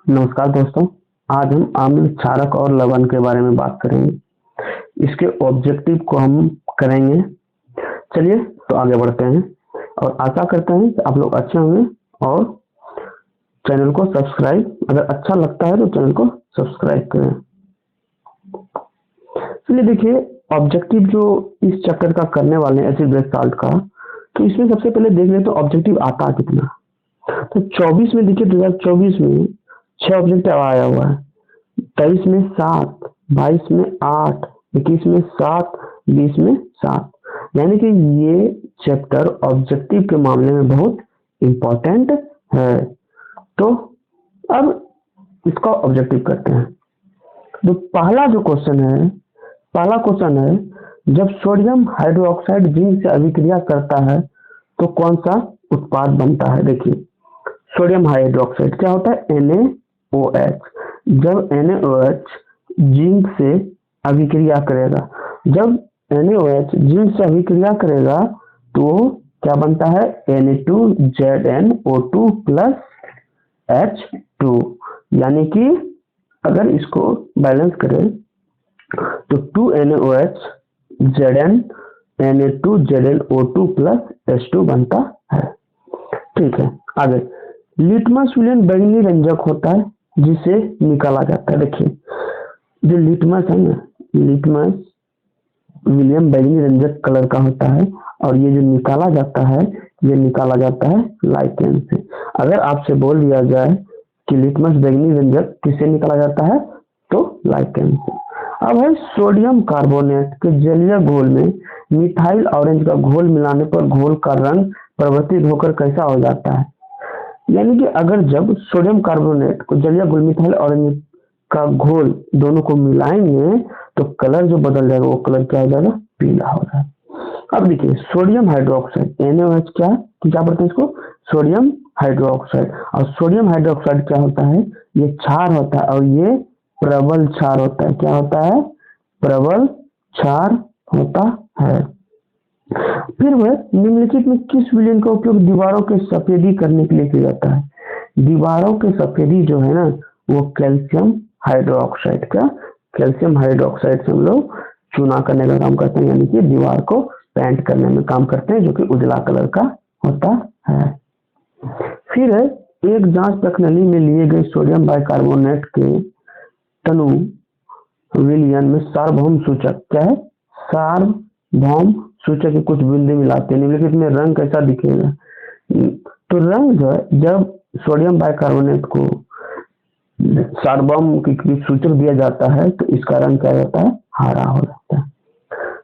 नमस्कार दोस्तों। आज हम आम्ल क्षारक और लवण के बारे में बात करेंगे। इसके ऑब्जेक्टिव को हम करेंगे। चलिए तो आगे बढ़ते हैं और आशा करते हैं कि आप लोग अच्छे होंगे और चैनल को सब्सक्राइब, अगर अच्छा लगता है तो चैनल को सब्सक्राइब करें। चलिए देखिए, ऑब्जेक्टिव जो इस चैप्टर का करने वाले हैं एसिड बेस साल्ट का, तो इसमें सबसे पहले देख लें तो ऑब्जेक्टिव आता कितना। तो 24 में देखिए, 2024 में 6 ऑब्जेक्टिव आया हुआ है। 23 में 7, 22 में 8, 21 में 7, 20 में 7। यानी कि ये चैप्टर ऑब्जेक्टिव के मामले में बहुत इंपॉर्टेंट है। तो अब इसका ऑब्जेक्टिव करते हैं। तो पहला क्वेश्चन है, जब सोडियम हाइड्रोक्साइड जिंक से अभिक्रिया करता है तो कौन सा उत्पाद बनता है। देखिए, सोडियम हाइड्रोक्साइड क्या होता है, NaOH। जब NaOH जिंक से अभिक्रिया करेगा, जब NaOH जिंक से अभिक्रिया करेगा तो क्या बनता है, Na2ZnO2 प्लस H2। यानी कि अगर इसको बैलेंस करें तो 2NaOH Zn Na2ZnO2 plus H2 बनता है। ठीक है, आगे लिटमस विलियन बैंगनी रंजक होता है जिसे निकाला जाता है। देखिए, जो लिटमस है ना, लिटमस विलियन बैंगनी रंजक कलर का होता है और ये जो निकाला जाता है, ये निकाला जाता है लाइकेन से। अगर आपसे बोल दिया जाए कि लिटमस बैंगनी रंजक किससे निकाला जाता है, तो लाइकेन से। अब है सोडियम कार्बोनेट के जलीय घोल में मिथाइल ऑरेंज का घोल मिलाने पर घोल का रंग परिवर्तित होकर कैसा हो जाता है। यानी कि अगर जब सोडियम कार्बोनेट को जलीय घोल मिथाइल ऑरेंज का घोल दोनों को मिलाएंगे तो कलर जो बदल जाएगा, वो कलर क्या हो जाएगा, पीला हो जाएगा। अब देखिए, सोडियम हाइड्रोक्साइड NaOH क्या पढ़ते हैं इसको, सोडियम हाइड्रोक्साइड। और सोडियम हाइड्रोक्साइड क्या होता है, ये क्षार होता है और ये प्रबल क्षार होता है। क्या होता है, प्रबल क्षार होता है। फिर वह निम्नलिखित में किस विलयन का उपयोग दीवारों के सफेदी करने के लिए किया जाता है। दीवारों के सफेदी जो है ना, वो कैल्शियम हाइड्रोक्साइड से हम लोग चूना करने का काम करते हैं, यानी कि दीवार को पेंट करने में काम करते हैं, जो कि उजला कलर का होता है। फिर एक जांच प्रणाली में लिए गए सोडियम बाइकार्बोनेट के तनु विलयन में सार्वभौम सूचक क्या है, सार्वभौम सूचक के कुछ बिंदु मिलाते हैं। निम्नलिखित में रंग कैसा दिखेगा। तो रंग जो है, जब सोडियम बाइकार्बोनेट को सार्वभौम की सूचक दिया जाता है तो इसका रंग क्या होता है, हरा हो जाता है।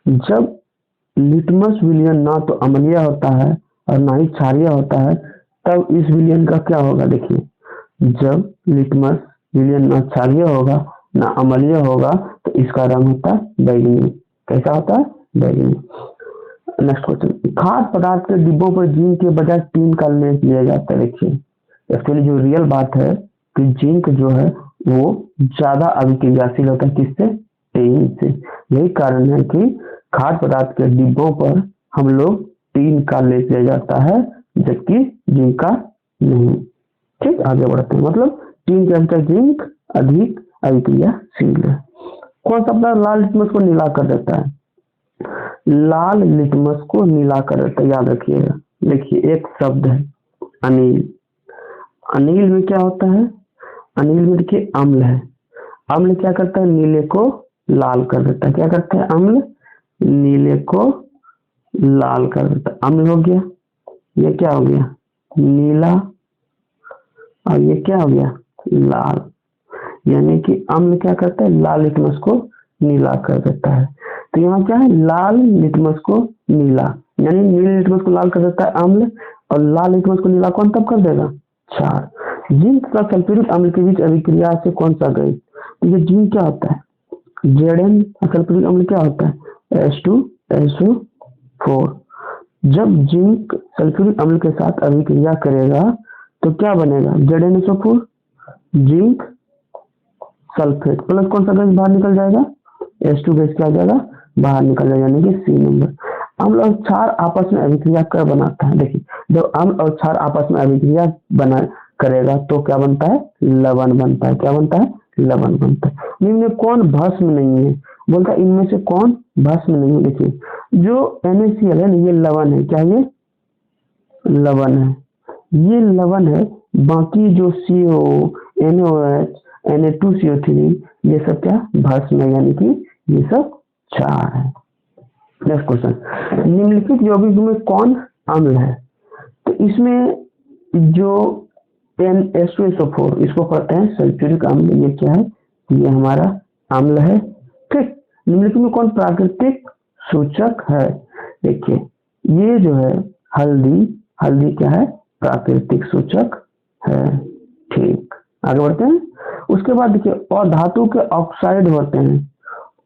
जब लिटमस विलयन ना तो अम्लीय होता है और ना ही क्षारीय होता है, तब इस विलयन का क्या होगा। देखिए, जब लिटमस विलयन ना क्षारीय होगा ना अम्लीय होगा तो इसका रंग होता है बैगनी। कैसा होता है, बैगनी। नेक्स्ट क्वेश्चन, खाद्य पदार्थ के डिब्बों पर जिंक के बजाय टीन का लेप लिया जाता है। देखिए, एक्चुअली जो रियल बात है कि जिंक जो है वो ज्यादा अभिक्रियाशील होता है, किससे, टीन से। यही कारण है कि खाद्य पदार्थ के डिब्बों पर हम लोग टीन का लेप लिया जाता है, जबकि जिंक का नहीं। ठीक, आगे बढ़ते हैं। मतलब टीन के अंदर जिंक अधिक अभिक्रियाशील है। कौन सा पदार्थ लाल लिटमस को नीला कर देता है। लाल लिटमस को नीला कर देता है, याद रखिएगा। देखिए, एक शब्द है अनिल। अनिल में क्या होता है, अनिल में देखिए अम्ल है। अम्ल क्या करता है, नीले को लाल कर देता है। क्या करता है, अम्ल नीले को लाल कर देता है। अम्ल हो गया, ये क्या हो गया, नीला, और ये क्या हो गया, लाल। यानी कि अम्ल क्या करता है, लाल लिटमस को नीला कर देता है। तो यहाँ क्या है, लाल लिटमस को नीला, यानी नीले लिटमस को लाल कर देता है अम्ल, और लाल लिटमस को नीला कौन तब कर देगा, क्षार। जिंक का सल्फ्यूरिक अम्ल के बीच अभिक्रिया से कौन सा गई। तो ये जिंक क्या होता है, Zn सल्फ्यूरिक अम्ल क्या होता है, H2SO4। जब जिंक सल्फ्यूरिक अम्ल के साथ अभिक्रिया करेगा तो क्या बनेगा, ZnSO4, जिंक सल्फेट प्लस कौन सा गैस बाहर निकल जाएगा, H2 गैस क्या हो जाएगा, बाहर निकल जाएगा, यानी कि C नंबर। अम्ल और क्षार आपस में अभिक्रिया कर बनाता है। देखिए, जब अम्ल और क्षार आपस में अभिक्रिया बना करेगा तो क्या बनता है, लवण बनता है। क्या बनता है, लवण बनता है। निम्न में कौन भस्म नहीं है, बोलता है इनमें से कौन भस्म नहीं है। देखिए जो NaCl है ना, ये लवण है। क्या ये लवण है, ये लवण है। बाकी जो CO, NOH, Na2CO3 ये सब क्या भस्म है, यानी कि ये सब क्षार है। नेक्स्ट क्वेश्चन, निम्नलिखित यौगिक में कौन अम्ल है। तो इसमें जो NH2SO4 इसको कहते हैं सल्फ्यूरिक अम्ल। ये क्या है, ये हमारा अम्ल है। ठीक, निम्नलिखित में कौन प्राकृतिक सूचक है। देखिए ये जो है हल्दी, हल्दी क्या है, प्राकृतिक सूचक है। ठीक, आगे बढ़ते हैं। उसके बाद देखिए और धातु के ऑक्साइड होते हैं,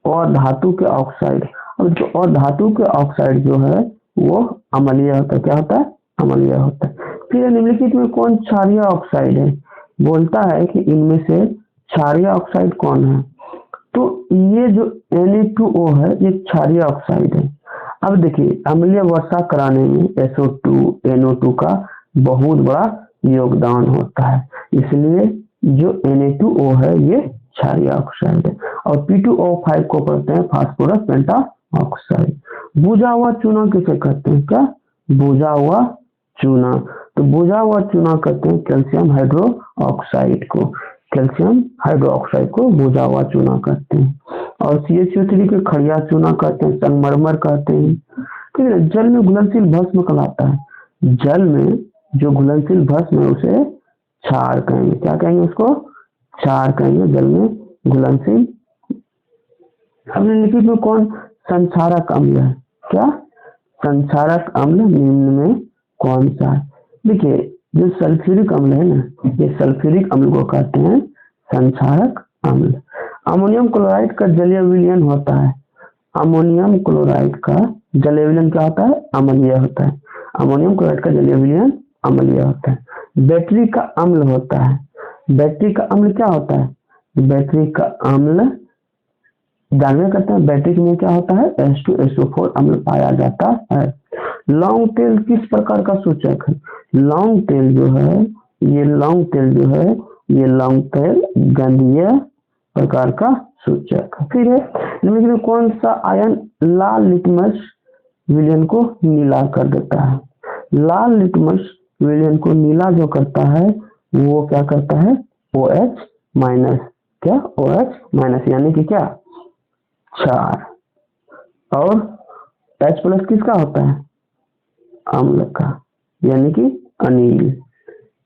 और धातु के ऑक्साइड। अब जो और धातु के ऑक्साइड जो है वो अम्लीय होता है। क्या होता है, अम्लीय होता है। फिर निम्नलिखित में कौन क्षारीय ऑक्साइड है, बोलता है कि इनमें से क्षारीय ऑक्साइड कौन है। तो ये जो Na2O है ये क्षारीय ऑक्साइड है। अब देखिए अम्लीय वर्षा कराने में SO2, NO2 का बहुत बड़ा योगदान होता है, इसलिए जो Na2O है ये क्षारीय ऑक्साइड है। और P2O5 को कहते हैं फास्फोरस पेंटा ऑक्साइड। बुझा हुआ चूना किसे कहते हैं, क्या बुझा हुआ चूना। तो बुझा हुआ चूना कहते हैं कैल्शियम हाइड्रो ऑक्साइड को, कैल्शियम हाइड्रो ऑक्साइड को बुझा हुआ चूना कहते हैं। और CaCO3 के खड़िया चूना कहते हैं, संगमरमर कहते हैं। ठीक है, जल में घुलनशील भस्म कहलाता है। जल में जो घुलनशील भस्म है उसे क्षार कहेंगे। क्या कहेंगे, उसको क्षार कहेंगे, जल में घुलनशील। हमने लिखित में कौन संक्षारक अम्ल है। क्या संक्षारक अम्ल निम्न में कौन सा है। देखिए जो सल्फ्यूरिक अम्ल है ना, ये सल्फ्यूरिक अम्ल को कहते हैं संक्षारक अम्ल। अमोनियम क्लोराइड का जलीय विलयन होता है। अमोनियम क्लोराइड का जलीय विलयन क्या होता है, अम्लीय होता है। अमोनियम क्लोराइड का जलीय विलयन अम्लीय होता है। बैटरी का अम्ल होता है। बैटरी का अम्ल क्या होता है, बैटरी का अम्ल जानवे करते हैं। बैटरी में क्या होता है, H2SO4 अम्ल पाया जाता है। लौंग तेल किस प्रकार का सूचक है। लौंग तेल जो है, ये लौंग तेल जो है, ये लौंग तेल गंधीय प्रकार का सूचक है। फिर है निम्नलिखित में कौन सा आयन लाल लिटमस विलयन को नीला कर देता है। लाल लिटमस विलयन को नीला जो करता है वो क्या करता है, OH माइनस। क्या OH माइनस, यानी कि क्या क्षार। और H प्लस किसका होता है, अम्ल का, यानी कि अनिल।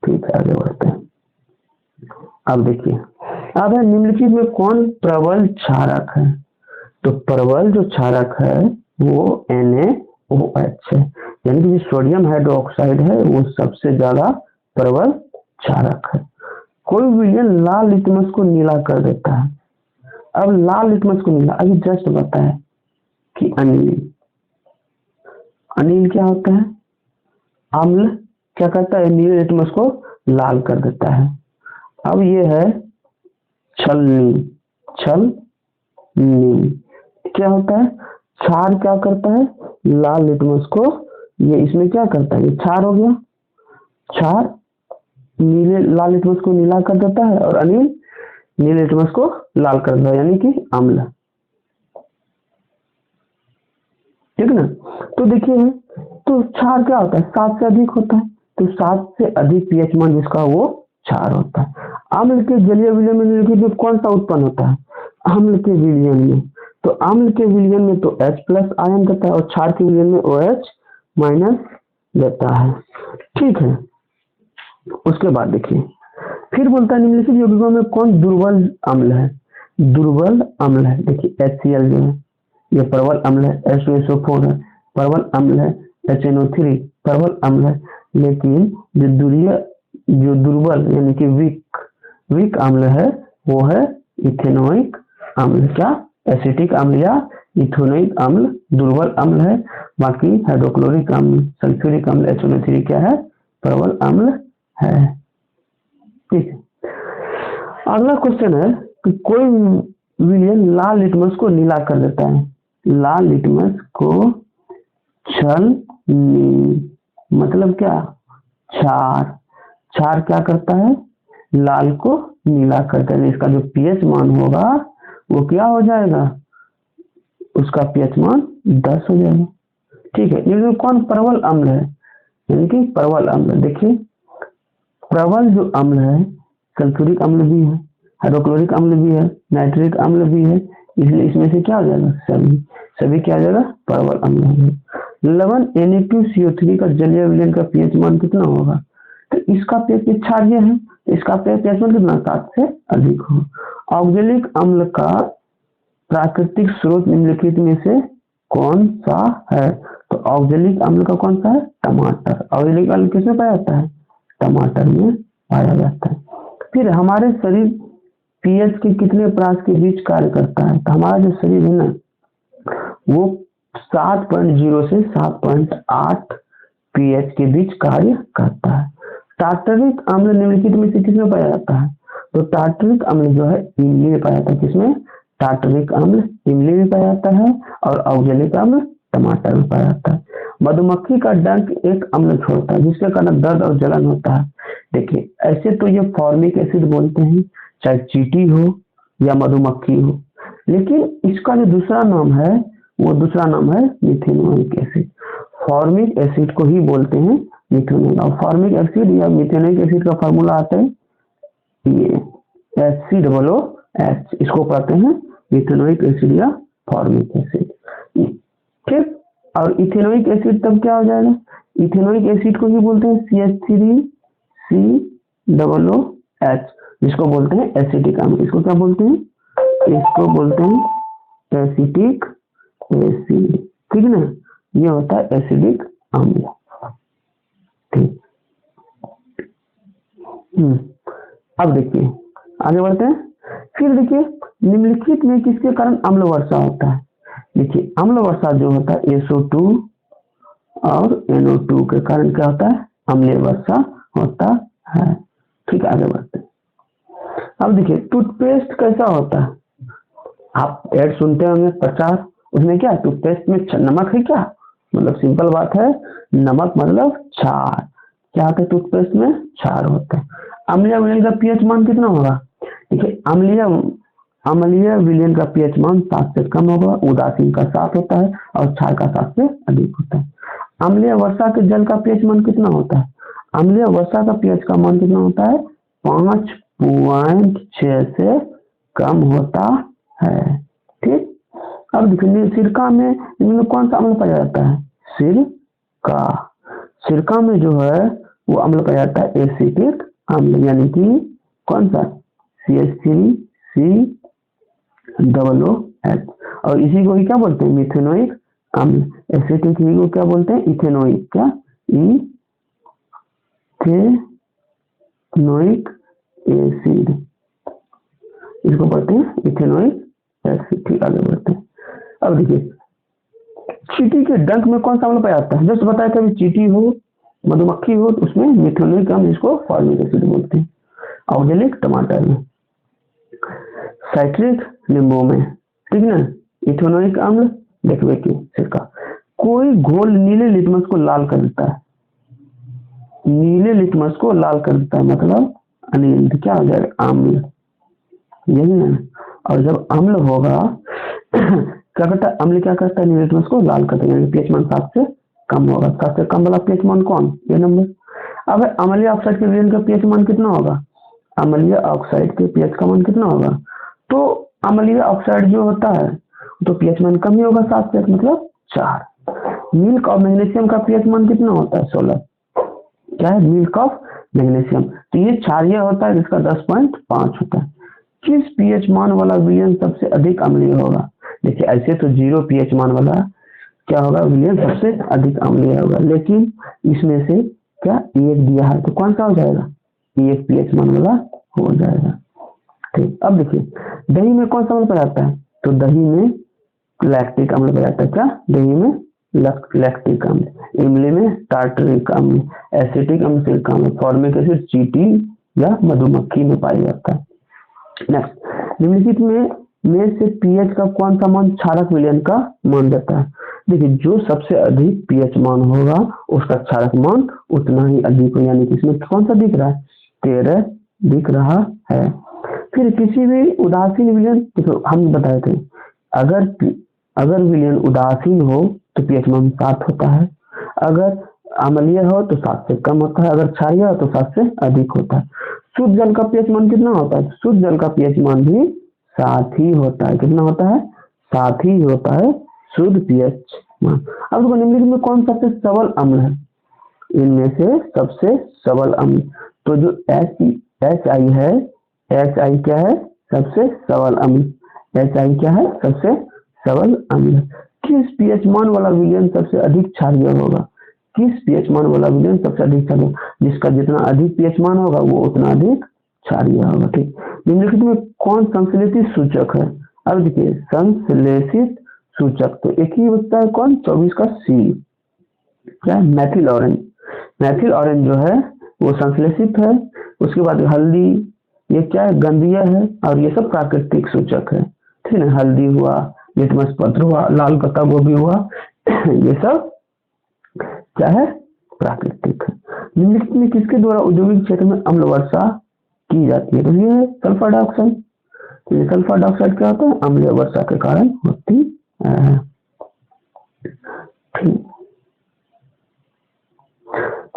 ठीक है, आगे बढ़ते हैं। अब देखिए अब है निम्नलिखित में कौन प्रबल क्षारक है। तो प्रबल जो क्षारक है वो NaOH है, यानी कि सोडियम हाइड्रोक्साइड है वो सबसे ज्यादा प्रबल क्षारक है। कोई विलयन लाल लिटमस को नीला कर देता है। अब लाल लिटमस को नीला, अभी जस्ट बताया कि अनिल, अनिल क्या होता है, अम्ल क्या करता है, नीले लिटमस को लाल कर देता है। अब ये है छलनी, छलनी क्या होता है, क्षार क्या करता है, लाल लिटमस को, ये इसमें क्या करता है, ये क्षार हो गया, क्षार नीले लाल लिटमस को नीला कर देता है, और अनिल नीले लिटमस को लाल कर देता है, यानी कि अम्ल। ठीक ना। तो देखिए तो क्षार क्या होता है, 7 से अधिक होता है, तो 7 से अधिक pH मान जिसका वो क्षार होता है। अम्ल के जलीय विलयन में निम्नलिखित कौन सा उत्पन्न होता है, अम्ल के विलयन में। तो अम्ल के विलयन में तो H प्लस आयन देता है और क्षार के विलयन में OH माइनस देता है। ठीक है, उसके बाद देखिए फिर बोलता है निम्नलिखित यौगिकों में कौन दुर्बल अम्ल है। दुर्बल अम्ल है, देखिए HCl जो है ये प्रबल अम्ल है, H2SO4 है प्रबल अम्ल है, HNO3 प्रबल अम्ल है। लेकिन जो दुर्बल यानी कि वीक अम्ल है वो है इथेनोइक अम्ल। क्या एसिटिक अम्ल या इथेनोइक अम्ल दुर्बल अम्ल है। बाकी हाइड्रोक्लोरिक अम्ल, सल्फ्यूरिक अम्ल, HNO3 क्या है, प्रबल अम्ल है। ठीक है, अगला क्वेश्चन है कि कोई विलयन लाल लिटमस को नीला कर देता है। लाल लिटमस को छलनी मतलब क्या, क्षार, क्षार क्या करता है, लाल को नीला करता है। इसका जो पीएच मान होगा वो क्या हो जाएगा, उसका पीएच मान 10 हो जाएगा। ठीक है, ये कौन प्रबल अम्ल है, यानी कि प्रबल अम्ल। देखिए प्रबल जो अम्ल है, सल्फ्यूरिक अम्ल भी है, हाइड्रोक्लोरिक अम्ल भी है, नाइट्रिक अम्ल भी है, इसलिए इसमें से क्या हो जाएगा, सभी क्या हो जाएगा, प्रबल अम्ल हो जाएगा। लवण Na2CO3 का जलीय विलयन का पीएच मान कितना होगा, तो इसका पीएच क्षारीय है, इसका पीएच मान कितना, 7 से अधिक हो। ऑक्जेलिक अम्ल का प्राकृतिक स्रोत निम्नलिखित में से कौन सा है, तो ऑक्जेलिक अम्ल का कौन सा है, टमाटर। ऑक्जेलिक अम्ल किसमें पाया जाता है, टमाटर में पाया जाता है। फिर हमारे शरीर पीएच के कितने परास के बीच कार्य करता है, तो हमारा जो शरीर है ना वो 7.0 से 7.8 पीएच के बीच कार्य करता है। टार्टरिक अम्ल निम्नलिखित में से किसमें पाया जाता है, तो टार्टरिक अम्ल जो है इमली में पाया जाता है। किसमें, टार्टरिक अम्ल इमली में पाया जाता है, और ऑक्जेलिक अम्ल टमाटर में पाया जाता है। मधुमक्खी का डंक एक अम्ल छोड़ता है जिसके कारण दर्द और जलन होता है। देखिए ऐसे तो ये फॉर्मिक एसिड बोलते हैं, चाहे चींटी हो या मधुमक्खी हो, लेकिन इसका जो दूसरा नाम है वो दूसरा नाम है मिथेनोइक एसिड। फॉर्मिक एसिड को ही बोलते हैं मिथेनोइक। और फॉर्मिक एसिड या मिथेनोइक एसिड का फॉर्मूला आता है ये HCOOH, इसको कहते हैं मिथेनोइक एसिड या फॉर्मिक एसिड। ठीक, और इथेनोइक एसिड तब क्या हो जाएगा, इथेनोइक एसिड को ही बोलते हैं CH3COOH, जिसको बोलते हैं एसिटिक अम्ल। इसको क्या बोलते हैं, इसको बोलते हैं एसिटिक एसिड। ठीक है ना, ये होता है एसिडिक अम्ल। ठीक, अब देखिए आगे बढ़ते हैं। फिर देखिए निम्नलिखित में किसके कारण अम्ल वर्षा होता है। देखिए अम्ल वर्षा जो होता है SO2 और NO2 के कारण क्या होता है, अम्लीय वर्षा होता है। ठीक, आगे बढ़ते हैं। अब देखिए टूथपेस्ट कैसा होता है, आप ऐड सुनते होंगे प्रचार, उसमें क्या टूथपेस्ट में नमक है क्या, मतलब सिंपल बात है, नमक मतलब क्षार। क्या होता है टूथपेस्ट में, क्षार होता है। अम्लीय विलयन का पीएच मान कितना होगा, देखिए अम्लीय विलयन का पीएच मान 7 से कम होगा, उदासीन का 7 होता है और क्षार का 7 से अधिक होता है। अम्लीय वर्षा के जल का पीएच मान कितना होता है, अम्लीय वर्षा का पीएच का मान कितना होता है, 5.6 से कम होता है। ठीक, अब देखिए सिरका में इनमें कौन सा अम्ल पाया जाता है, सिरका में जो है वो अम्ल पाया जाता है एसिटिक अम्ल, यानी कि कौन सा CH3COOH, और इसी को ही क्या बोलते हैं, मिथेनोइक अम्ल। एसिटिक को क्या बोलते हैं, इथेनोइक, क्या इथेनोइक एसिड, इसको बोलते हैं इथेनोइक एसिड। ठीक, आगे बढ़ते हैं। अब देखिए चींटी के डंक में कौन सा अम्ल पाया जाता है, जैसे बताया था चींटी हो मधुमक्खी हो तो उसमें मिथेनोइक अम्ल, इसको फॉर्मिक एसिड बोलते हैं। ऑक्जेलिक टमाटर में, साइट्रिक नींबू में, ठीक ना, इथेनोइक अम्ल देखिए कि सिरका। कोई घोल नीले लिटमस को लाल कर देता है, नीले लिटमस को लाल कर देता है मतलब अनिल, क्या हो जाएगा, अम्ल, यही ना। और जब अम्ल होगा क्या करता है, अम्ल क्या करता है, नीले लिटमस को लाल करता है, यानी पीएच मान 7 से कम होगा। 7 से कम वाला पीएच मान कौन, ये नंबर। अब अम्लीय ऑक्साइड के विलयन का पीएच मान कितना होगा, अम्लीय ऑक्साइड के पीएच का मान कितना होगा, तो अम्लीय ऑक्साइड जो होता है तो पीएच मान कम ही होगा, 7 से मतलब 4। मिल्क और मैग्नीशियम का पीएच मान कितना होता है, 16। क्या है, मिल्क ऑफ मैग्नीशियम, तो ये क्षारीय होता है जिसका 10.5 होता है। किस पीएच मान वाला विलयन सबसे अधिक अम्लीय होगा, देखिए ऐसे तो 0 पीएच मान वाला क्या होगा, विलयन सबसे अधिक अम्लीय होगा, लेकिन इसमें से क्या एक दिया है तो कौन सा हो जाएगा, एक पीएच मान वाला हो जाएगा। ठीक, अब देखिए दही में कौन सा अम्ल पाया जाता है, तो दही में लैक्टिक अम्ल पाया जाता है। क्या, दही में लैक्टिक अम्ल, इमली में टार्टरिक अम्ल, एसिटिक अम्ल सिरका में, फॉर्मिक एसिड चींटी या मधुमक्खी में पाया जाता है। नेक्स्ट, निम्नलिखित में से पीएच का कौन सा मान क्षारक विलयन का मान देता है, देखिए जो सबसे अधिक पीएच मान होगा उसका क्षारक मान उतना ही अधिक हो, यानी कि इसमें कौन सा दिख रहा है, 13 दिख रहा है। फिर किसी भी उदासीन विलयन, देखो हम बताए थे अगर विलयन उदासीन हो तो पीएच मान 7 होता है, अगर अम्लीय हो तो 7 से कम होता है, अगर क्षारीय हो तो 7 से अधिक होता है। शुद्ध जल का पीएच मान कितना होता है, शुद्ध जल का पीएच मान भी 7 ही होता है। कितना होता है, 7 ही होता है शुद्ध पीएच मान। अब देखो निम्नलिखित में कौन सबसे सबल अम्ल है, इनमें से सबसे सबल अम्ल, तो जो HI है, HI क्या है, सबसे सबल अम्ल, HI क्या है, सबसे सबल अम्ल। किस पीएच मान वाला विलयन सबसे अधिक क्षारीय होगा, किस पीएच मान वाला विलयन सबसे अधिक क्षारीय, जिसका जितना अधिक पीएच मान होगा वो उतना अधिक क्षारीय होगा। ठीक, निम्नलिखित में कौन संश्लेषित सूचक है, अब देखिए संश्लेषित सूचक तो एक ही बचता है, कौन, 24 का सी, क्या है, मैथिल ऑरेंज। मैथिल ऑरेंज जो है वो संश्लेषित है। उसके बाद हल्दी, ये क्या है, गंधीय है, और ये सब प्राकृतिक सूचक है। ठीक है, हल्दी हुआ, लिटमस पत्र हुआ, लाल पत्ता गोभी हुआ, ये सब क्या है, प्राकृतिक है। निम्नलिखित में किसके द्वारा औद्योगिक क्षेत्र में अम्ल वर्षा की जाती है, तो ये है सल्फर डाइऑक्साइड। तो सल्फर डाइऑक्साइड क्या होता है, अम्लीय वर्षा के कारण होती है। ठीक,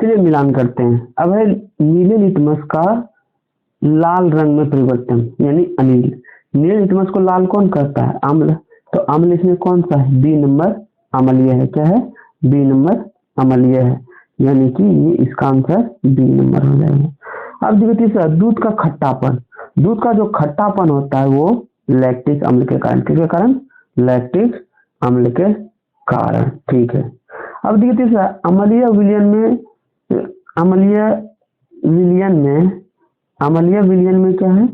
चलिए मिलान करते हैं। अब है नीले लिटमस का लाल रंग में परिवर्तन, यानी अनिल। नीले लिटमस को लाल कौन करता है, अम्ल, तो अम्ल इसमें कौन सा है, बी नंबर अम्लीय है। क्या है, बी नंबर अम्लीय है, यानी कि ये इसका आंसर बी नंबर हो जाएगा। अब देखिए तीसरा, दूध का खट्टापन। दूध का जो खट्टापन होता है वो लैक्टिक अम्ल के कारण, किसके कारण, लैक्टिक अम्ल के कारण। ठीक है, अब देखिए तीसरा, अम्लीय विलयन में क्या है,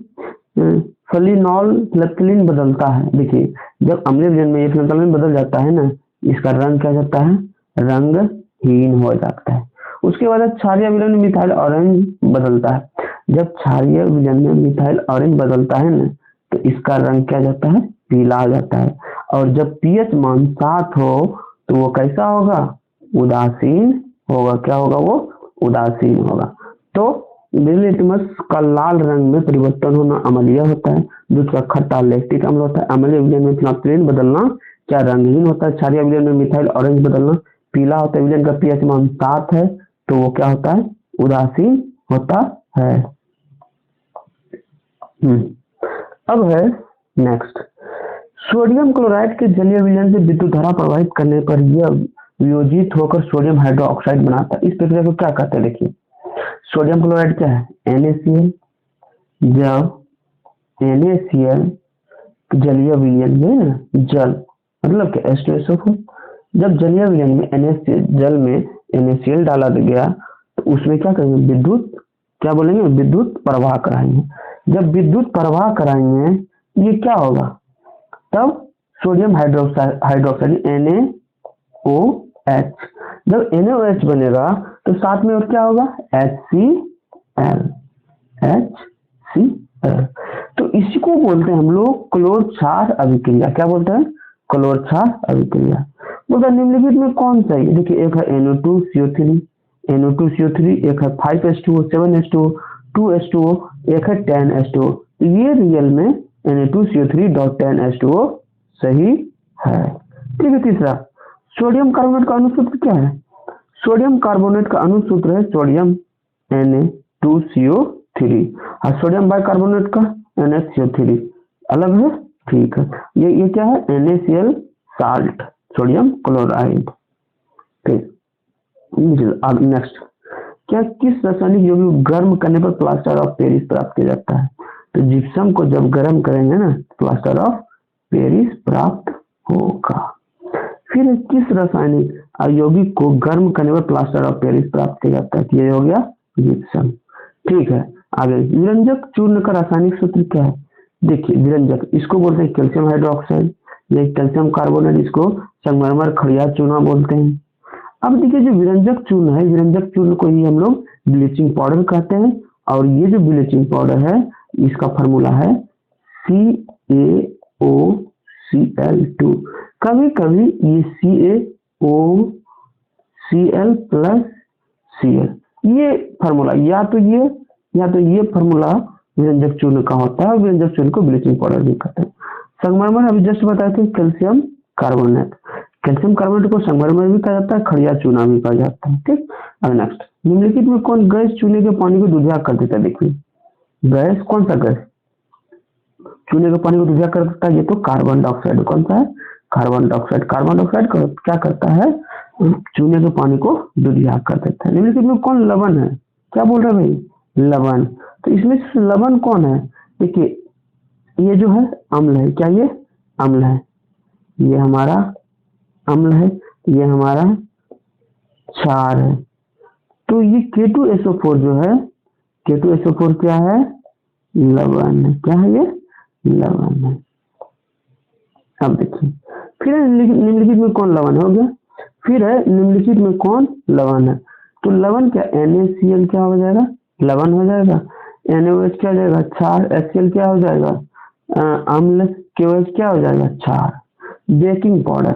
फेलिनॉल फ्लेक्टलिन बदलता है। देखिए जब अम्लीय विलयन में ये फ्लेक्टलिन बदल जाता है ना, इसका रंग क्या जाता है, रंगहीन हो जाता है। उसके बाद क्षारीय विलयन में मिथाइल ऑरेंज बदलता है। जब क्षारीय विलयन में मिथाइल ऑरेंज बदलता है ना, तो इसका रंग क्या जाता है, पीला हो जाता है। और जब पीएच मान 7 हो तो वो कैसा होगा, उदासीन होगा। क्या होगा, वो उदासीन होगा। तो नीले लिटमस का लाल रंग में परिवर्तन होना अम्लीय होता है, दूध का खट्टा लैक्टिक अम्ल होता है। अम्लीय विलयन में फ्लेक्टलिन बदलना क्या रंगहीन होता है। क्षारीय विलयन में मिथाइल ऑरेंज बदलना पीला होता है। विलयन का पीएच मान 7 है तो वो क्या होता है, उदासीन होता है। अब है नेक्स्ट, सोडियम क्लोराइड के जलीय विलयन से विद्युत धारा प्रवाहित करने पर यह वियोजित होकर सोडियम हाइड्रोक्साइड बनाता है। इस प्रक्रिया को क्या कहते हैं, देखिए सोडियम क्लोराइड क्या है, NaCl। जब NaCl जलीय विलयन में जल, मतलब क्या, H2SO4, जब जलीय विलयन में NaCl जल में NaCl डाला गया तो उसमें क्या करेंगे, विद्युत, क्या बोलेंगे, विद्युत प्रवाह कराएंगे। जब विद्युत प्रवाह कराएंगे ये क्या होगा, तब सोडियम हाइड्रोक्साइड NaOH, जब NaOH बनेगा तो साथ में और क्या होगा, HCl। तो इसी को बोलते हैं हम लोग क्लोर क्षार अभिक्रिया। क्या बोलते हैं, क्लोर क्षार अभिक्रिया। बोलते निम्नलिखित में कौन सा है, देखिए एक है NO2CO3, एक है 5H2O, 7H2O, 2H2O, एक है 10H2O। ये रियल में Na2CO3.10H2O सही है। ठीक है, तीसरा, सोडियम कार्बोनेट का अनुसूत्र क्या है, सोडियम कार्बोनेट का अनुसूत्र है सोडियम Na2CO3, और सोडियम बाइकार्बोनेट का NaCO3 अलग है। ठीक है, ये क्या है, NaCl साल्ट, सोडियम क्लोराइड। ठीक, अब नेक्स्ट, क्या किस रासायनिक यौगिक को गर्म करने पर प्लास्टर ऑफ पेरिस प्राप्त किया जाता है, तो जिप्सम को जब गर्म करेंगे ना प्लास्टर ऑफ पेरिस प्राप्त होगा। फिर किस रासायनिक यौगिक को गर्म करने पर प्लास्टर ऑफ पेरिस प्राप्त किया जाता है, ये हो गया जिप्सम। ठीक है, आगे विरंजक चूर्ण का रासायनिक सूत्र क्या है, देखिए विरंजक, इसको बोलते हैं कैल्शियम हाइड्रोक्साइड, ये कैल्शियम कार्बोनेट, इसको संगमरमर खड़िया चूना बोलते हैं। अब देखिए जो विरंजक चूर्ण है, विरंजक चूर्ण को ही हम लोग ब्लीचिंग पाउडर कहते हैं, और ये जो ब्लीचिंग पाउडर है इसका फार्मूला है CaO Cl2। कभी कभी ये CaOCl प्लस Cl, ये फार्मूला या तो ये फार्मूला व्यंजक चूर्ण का होता है, व्यंजक चूर्ण को ब्लीचिंग पाउडर भी कहते हैं। संगमरमर अभी जस्ट बताए थे, कैल्शियम कार्बोनेट, कैल्शियम कार्बोनेट को संगमरमर भी कहा जाता है, खड़िया चूना भी कहा जाता है। ठीक, अब नेक्स्ट, निम्नलिखित में कौन गैस चूने के पानी को दूधिया कर देता है? देखिए गैस, कौन सा गैस चूने के पानी को दूधिया कर देता है? ये तो कार्बन डाइऑक्साइड। कौन सा है? Carbon dioxide. कार्बन डाइऑक्साइड क्या करता है? चूने के पानी को दूधिया कर देता है। निम्नलिखित में कौन लवण है? क्या बोल रहे भाई? लवण। तो इसमें लवण कौन है? देखिए ये जो है अम्ल है। क्या ये अम्ल है? ये हमारा अम्ल है, ये हमारा क्षार है। तो ये K2SO4 जो है, K2SO4 क्या है? लवण है। क्या है ये? लवण है। अब देखिए फिर निम्नलिखित में कौन लवण हो गया? फिर है निम्नलिखित में कौन लवण है? तो लवण क्या? NaCl क्या हो जाएगा? लवण हो जाएगा। NaOH क्या हो जाएगा? क्षार। HCl क्या हो जाएगा? अम्ल। KOH क्या हो जाएगा? क्षार। बेकिंग पाउडर,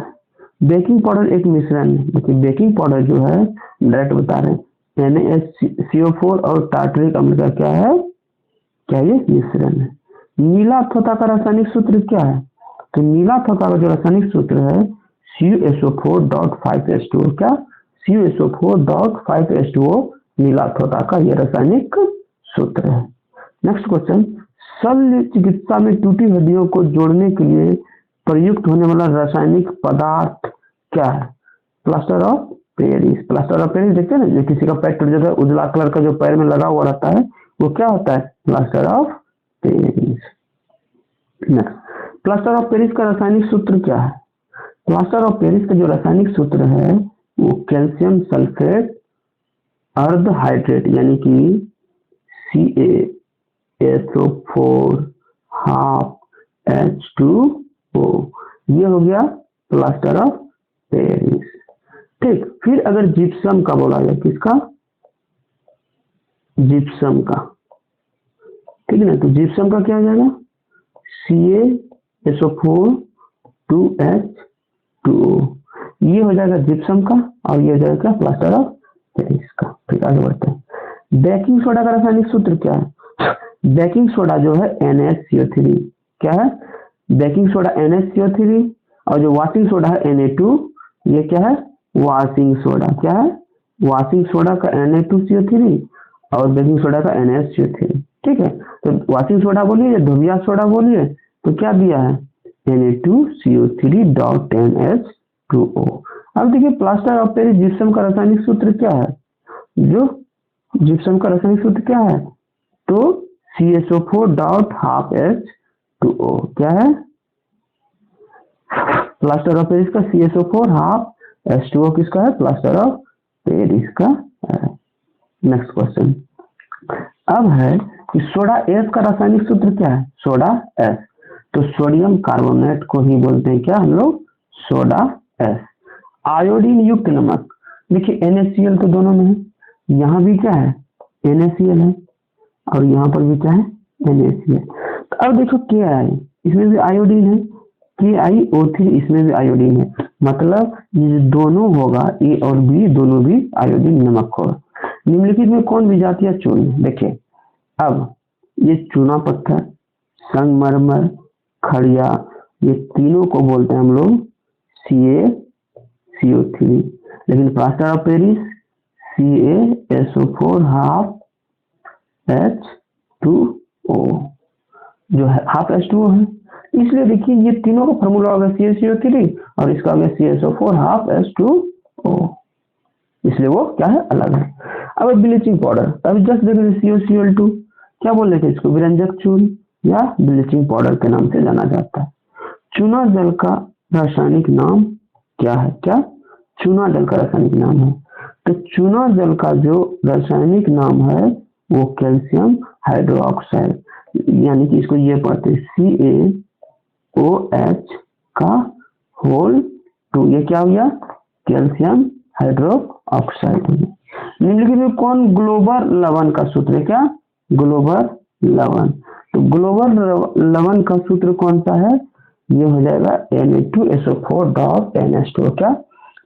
बेकिंग पाउडर एक मिश्रण है। देखिए बेकिंग पाउडर जो है डायरेक्ट बता रहे हैं, NaCO4 और टार्टरिक अम्ल का क्या है? क्या ये मिश्रण है। नीला अथोता का रासायनिक सूत्र क्या है? तो नीला अथोता का जो रासायनिक सूत्र है CuSO4.5H2O। क्या? CuSO4.5H2O नीला अथोता का ये रासायनिक सूत्र है। नेक्स्ट क्वेश्चन, शल्य चिकित्सा में टूटी हड्डियों को जोड़ने के लिए प्रयुक्त होने वाला रासायनिक पदार्थ क्या है? Plaster of Paris. Plaster of Paris देखते हैं ना, जो किसी का पैर टूट जाता है, उजला कलर का जो पैर में लगा हुआ रहता है, वो क्या होता है? Plaster of Paris. Next, plaster of Paris का रासायनिक सूत्र क्या है? प्लास्टर ऑफ पेरिस का जो रासायनिक सूत्र है वो कैल्शियम सल्फेट अर्ध हाइड्रेट यानी कि CaSO4 हाफ H2O, ये हो गया प्लास्टर ऑफ पेरिस। ठीक, फिर अगर जिप्सम का बोला जाए, किसका? जिप्सम का। ठीक है ना, तो जिप्सम का क्या हो जाएगा? CaSO4 2H2O, ये हो जाएगा जिप्सम का, और ये हो जाएगा प्लास्टर ऑफ पेरिस का। फिर आगे बढ़ते हैं, बेकिंग सोडा का रासायनिक सूत्र क्या है? बेकिंग सोडा जो है NaCO3। क्या है? बेकिंग सोडा NaCO3, और जो वॉशिंग सोडा है Na2, ये क्या है? Washing soda. क्या है? वॉशिंग सोडा का Na2CO3 और बेकिंग सोडा का NaCO3। ठीक है, तो वॉशिंग सोडा बोलिए या धोबिया सोडा बोलिए, तो क्या दिया है? Na2CO3.10H2O। अब देखिए प्लास्टर ऑफ पेरिस जिप्सम का रासायनिक सूत्र क्या है? जो जिप्सम का रासायनिक सूत्र क्या है? तो CaSO4.12H2O। क्या है? प्लास्टर ऑफ पेरिस का CaSO4 हाफ H2O किसका है? प्लास्टर ऑफ पेरिस का है। नेक्स्ट क्वेश्चन, अब है कि सोडा एस का रासायनिक सूत्र क्या है? सोडा एस, तो सोडियम कार्बोनेट को ही बोलते हैं क्या हम लोग? Soda S. आयोडीन युक्त नमक, देखिए NaCl तो दोनों में है, यहाँ भी क्या है? NaCl है, और यहाँ पर भी क्या है? NaCl। तो अब देखो KI, इसमें भी आयोडीन है, KiO3 इसमें भी आयोडीन है, मतलब ये दोनों होगा, ए और बी दोनों भी आयोडीन नमक होगा। निम्नलिखित में कौन विजातीय चूर्ण? देखिए अब ये चूना पत्थर, संगमरमर, खड़िया, ये तीनों को बोलते हैं हम लोग CaCO3, लेकिन plaster of Paris CaSO4 half H2O, जो है हाफ H2O है, इसलिए देखिए ये तीनों का फॉर्मूला होगा CaCO3 और इसका होगा CaSO4 हाफ H2O, इसलिए वो क्या है? अलग है। अब ब्लीचिंग पाउडर, तब जस्ट देख रहे COCl2, क्या बोल रहे थे इसको? विरंजक चूर्ण या ब्लीचिंग पाउडर के नाम से जाना जाता है। चूना जल का रासायनिक नाम क्या है? क्या? चूना जल का रासायनिक नाम है, तो चूना जल का जो रासायनिक नाम है वो कैल्शियम हाइड्रोक्साइड, यानी कि इसको ये पढ़ते CaOH का होल 2, ये क्या हो गया? Calcium hydroxide. निम्नलिखित में कौन ग्लोबल लवण का सूत्र है? क्या? ग्लोबल लवण। तो ग्लोबल लवण का सूत्र कौन सा है? ये हो जाएगा Na2SO4.10H2O। क्या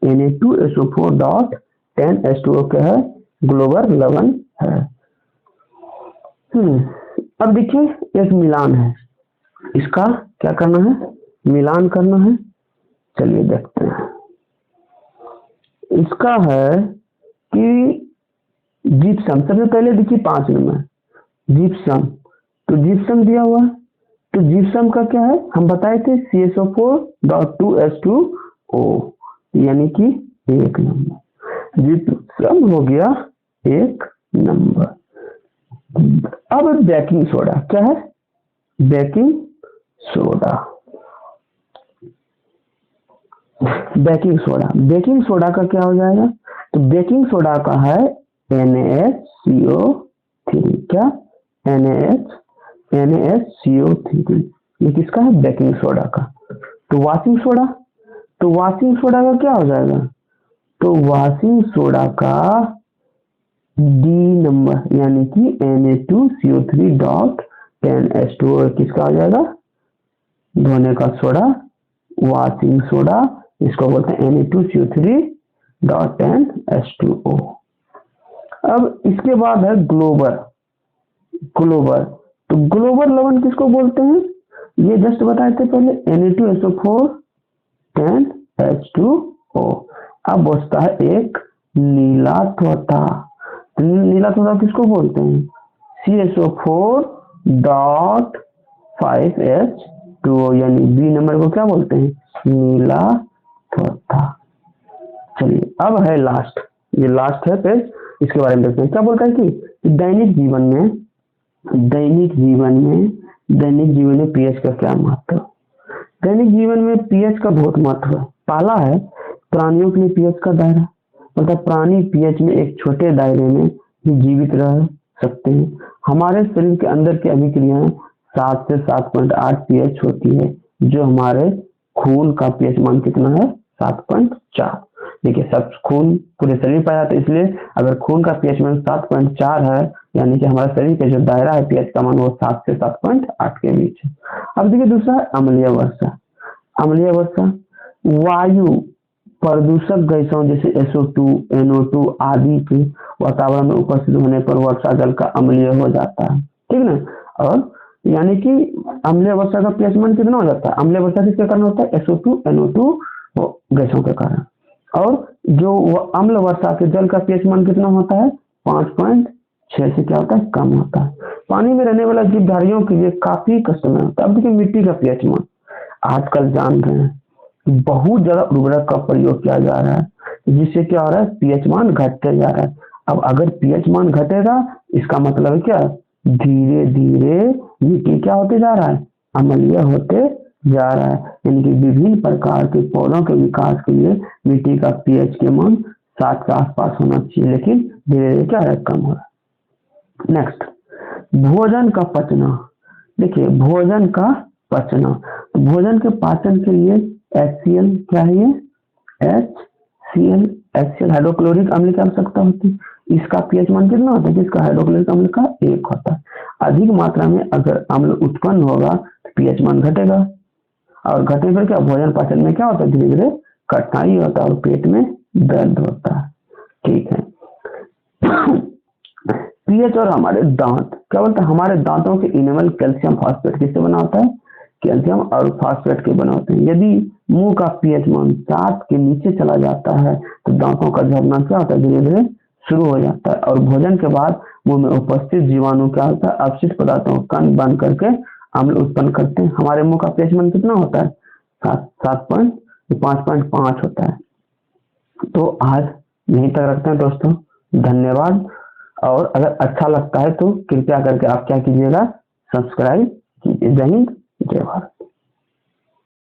Na2SO4.10H2O क्या है, ग्लोबल लवण है। अब देखिए एक मिलान है, इसका क्या करना है, मिलान करना है। चलिए देखते हैं। इसका है कि जिप्सम, सबसे पहले देखिए 5 नंबर जिप्सम, तो जिप्सम दिया हुआ है, तो जिप्सम का क्या है, हम बताए थे CSO4.2H2O, यानी कि 1 नंबर जिप्सम हो गया 1 नंबर। अब बेकिंग सोडा क्या है, baking soda, baking soda, baking soda का क्या हो जाएगा, तो बेकिंग सोडा का है NaCO3। क्या NaCO3, ये किसका है, बेकिंग सोडा का। तो वाशिंग सोडा, तो वाशिंग सोडा का क्या हो जाएगा, तो वाशिंग सोडा का D नंबर, यानी कि Na2CO3.10H2O किसका हो जाएगा, धोने का सोडा, वाशिंग सोडा, इसको बोलते हैं Na2CO3.10H2O। अब इसके बाद है ग्लोबल, ग्लोबल, तो ग्लोबल लवण किसको बोलते हैं, ये जस्ट बताए थे पहले Na2SO4.10H2O। अब बचता है एक नीला त्वचा, नीला त्वचा किसको बोलते हैं, CSO4.5H2O, यानी बी नंबर को क्या बोलते हैं, नीला त्वचा। चलिए अब है लास्ट, ये लास्ट है पेज, इसके बारे में देखते हैं। क्या बोलता है कि दैनिक जीवन में, दैनिक जीवन में पीएच का क्या महत्व, दैनिक जीवन में पीएच का बहुत महत्व है। पहला है प्राणियों के लिए पीएच का दायरा, मतलब प्राणी पीएच में एक छोटे दायरे में ही जीवित रह सकते हैं। हमारे शरीर के अंदर की अभिक्रियाएं 7 से 7.8 पीएच होती है, जो हमारे खून का पीएच मान कितना है, 7.4। देखिए सब खून पूरे शरीर पाया जाता है, इसलिए अगर खून का पीएच मान 7.4 है, यानी कि हमारे शरीर का जो दायरा है पीएच का मान वो 7 से 7.8 के बीच है। अब देखिए दूसरा है अम्लीय वर्षा, अम्लीय वर्षा वायु प्रदूषक गैसों जैसे SO2, NO2 आदि के वातावरण में उपस्थित होने पर वर्षा जल का अम्लीय हो जाता है, ठीक ना। और यानी कि अम्लीय वर्षा का पीएच मान कितना हो जाता है, अम्लीय वर्षा किसके कारण होता है, SO2, NO2 गैसों के कारण। और जो अम्ल वर्षा के जल का पीएच मान कितना होता है, 5.6 से क्या होता है, कम होता है। पानी में रहने वाला जीवधारियों के लिए काफी कष्टमय होता है। अब देखिए मिट्टी का पीएच मान, आजकल जान रहे हैं बहुत ज्यादा उर्वरक का प्रयोग किया जा रहा है, जिससे क्या हो रहा है, पीएच मान घटते जा रहा है। अब अगर पीएच मान घटेगा, इसका मतलब है क्या, धीरे धीरे मिट्टी क्या होते जा रहा है, अम्लीय होते जा रहा है। यानी कि विभिन्न प्रकार के पौधों के विकास के लिए मिट्टी का पीएच के मान 7 के आसपास होना चाहिए, लेकिन धीरे धीरे क्या है, कम हो रहा है। नेक्स्ट, भोजन का पचना। देखिए भोजन का पचना, तो भोजन के पाचन के लिए HCl क्या है, ये HCl हाइड्रोक्लोरिक अम्ल की आवश्यकता होती है। इसका पीएच मान कितना होता है, जिसका हाइड्रोक्लोरिक अम्ल का 1 होता है। अधिक मात्रा में अगर अम्ल उत्पन्न होगा तो पीएच मान घटेगा, और घटने पर क्या भोजन पाचन में क्या होता है, धीरे धीरे कठिनाई होता है और पेट में दर्द होता है, ठीक है। पीएच और हमारे दांत, क्या बोलते हैं, हमारे दांतों के इनेमल कैल्शियम फास्फेट किससे बना होता है, कैल्शियम और फास्फेट के बना होते हैं। यदि मुंह का पीएच मान 7 के नीचे चला जाता है तो दांतों का झड़ना क्या होता है, धीरे धीरे शुरू हो जाता है। और भोजन के बाद मुंह में उपस्थित जीवाणु क्या होता है, अपशिष्ट पदार्थों को कण बंद करके अम्ल उत्पन्न करते हैं। हमारे मुंह का पीएच मान कितना होता है, 5.5 होता है। तो आज यहीं तक रखते हैं दोस्तों, धन्यवाद। और अगर अच्छा लगता है तो कृपया करके आप क्या कीजिएगा, सब्सक्राइब कीजिए। जय हिंद, जय भारत।